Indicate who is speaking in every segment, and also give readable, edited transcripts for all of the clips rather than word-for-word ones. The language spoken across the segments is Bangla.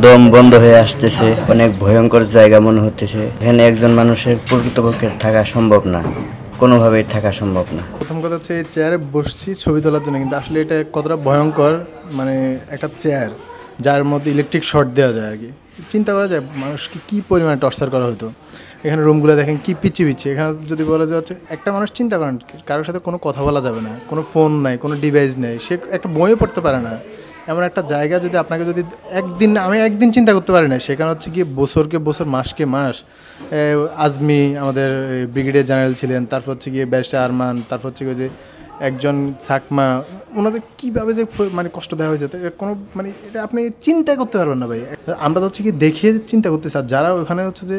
Speaker 1: দম বন্ধ হয়ে আসতেছে, অনেক ভয়ঙ্কর জায়গা মনে হতেছে। এখানে একজন মানুষের প্রকৃতপক্ষে থাকা সম্ভব না, কোনোভাবেই থাকা সম্ভব না।
Speaker 2: প্রথম কথা হচ্ছে এই চেয়ারে বসছি ছবি তোলার জন্য, কিন্তু আসলে এটা কতটা ভয়ঙ্কর, মানে একটা চেয়ার যার মধ্যে ইলেকট্রিক শর্ট দেওয়া যায় আর কি। চিন্তা করা যায় মানুষকে কী পরিমাণে টর্চার করা হতো। এখানে রুমগুলো দেখেন কি পিচ্ছি পিচ্ছি। এখানে যদি বলা যায় হচ্ছে একটা মানুষ, চিন্তা করেন কারোর সাথে কোনো কথা বলা যাবে না, কোনো ফোন নাই, কোনো ডিভাইস নেই, সে একটা বইও পড়তে পারে না। এমন একটা জায়গা যদি আপনাকে যদি আমি একদিন চিন্তা করতে পারি না, সেখানে হচ্ছে কি বছরকে বছর মাসকে মাস আজমি আমাদের ব্রিগেডিয়ার জেনারেল ছিলেন, তারপর হচ্ছে গিয়ে ব্যারিস্টার আরমান, তারপর হচ্ছে গিয়ে যে একজন সাকমা, ওনাদের কীভাবে যে মানে কষ্ট দেওয়া হয়েছে এটা কোনো মানে এটা আপনি চিন্তা করতে পারবেন না ভাই। আমরা তো হচ্ছে কি দেখে চিন্তা করতেছি, আর যারা ওখানে হচ্ছে যে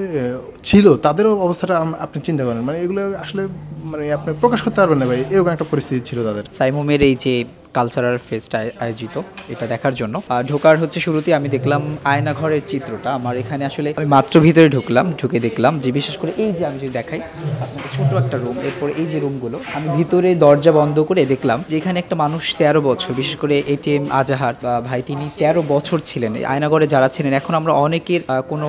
Speaker 2: ছিল তাদেরও অবস্থাটা আপনি চিন্তা করেন, মানে এগুলো আসলে মানে আপনি প্রকাশ করতে পারবেন না ভাই, এরকম একটা পরিস্থিতি ছিল তাদের।
Speaker 3: সাইমুমের এই যে কালচারাল ফেস্ট আয়োজিত, এটা দেখার জন্য ঢোকার হচ্ছে শুরুতেই আমি দেখলাম আয়নাঘরের চিত্রটা। আমার এখানে আসলে আমি মাত্র ভিতরে ঢুকে দেখলাম যে বিশেষ করে এই যে আমি যদি দেখাই আপনাকে ছোট একটা রুম, এরপরে এই যে রুমগুলো, আমি ভিতরে দরজা বন্ধ করে দেখলাম যে এখানে একটা মানুষ 13 বছর, বিশেষ করে এটিএম আজাহার ভাই, তিনি 13 বছর ছিলেন এই আয়নাঘরে যারা ছিলেন। এখন আমরা অনেকের কোনো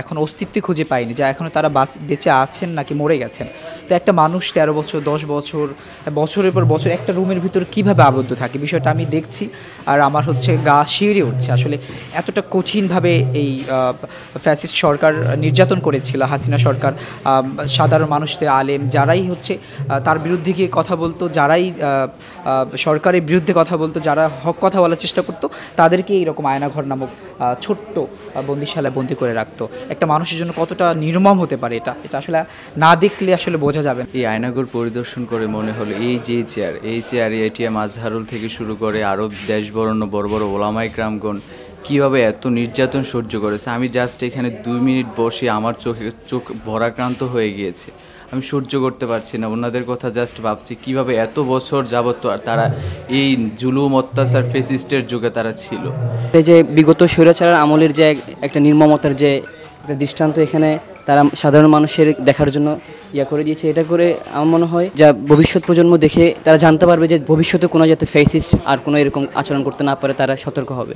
Speaker 3: এখন অস্তিত্ব খুঁজে পাইনি যে এখনও তারা বেঁচে আছেন নাকি মরে গেছেন। তো একটা মানুষ 13 বছর 10 বছর বছরের পর বছর একটা রুমের ভিতর কীভাবে আবদ্ধ থাকে, বিষয়টা আমি দেখছি আর আমার হচ্ছে গা শিউরে উঠছে। আসলে এতটা কঠিনভাবে এই ফ্যাসিস্ট সরকার নির্যাতন করেছিল, হাসিনা সরকার সাধারণ মানুষদের, আলেম যারাই হচ্ছে তার বিরুদ্ধে গিয়ে কথা বলতো, যারাই সরকারের বিরুদ্ধে কথা বলতো, যারা হক কথা বলার চেষ্টা করতো, তাদেরকে এইরকম আয়নাঘর নামক ছোট্ট বন্দিশালায় বন্দি করে রাখতো। একটা মানুষের জন্য কতটা নির্মম হতে পারে এটা আসলে না দেখলে আসলে বোঝা যাবে।
Speaker 4: এই আয়নাঘর পরিদর্শন করে মনে হলো এই চেয়ার এটিএম আজহারুল থেকে শুরু করে আরও দেশবরণ্য বড় বড় ওলামায়ে কেরামগণ কীভাবে এত নির্যাতন সহ্য করেছে। আমি জাস্ট এখানে 2 মিনিট বসে আমার চোখ ভরাক্রান্ত হয়ে গিয়েছে। আমি সহ্য করতে পারছি না, ওনাদের কথা জাস্ট ভাবছি কীভাবে এত বছর যাবত আর তারা এই জুলুম অত্যাচার ফেসিস্টের যুগে তারা ছিল।
Speaker 5: এই যে বিগত স্বৈরাচারের আমলের যে একটা নির্মমতার যে একটা দৃষ্টান্ত এখানে তারা সাধারণ মানুষের দেখার জন্য করে দিয়েছে, এটা করে আমার মনে হয় যা ভবিষ্যৎ প্রজন্ম দেখে তারা জানতে পারবে যে ভবিষ্যতে কোনো যাতে ফেসিস্ট আর কোনো এরকম আচরণ করতে না পারে, তারা সতর্ক হবে।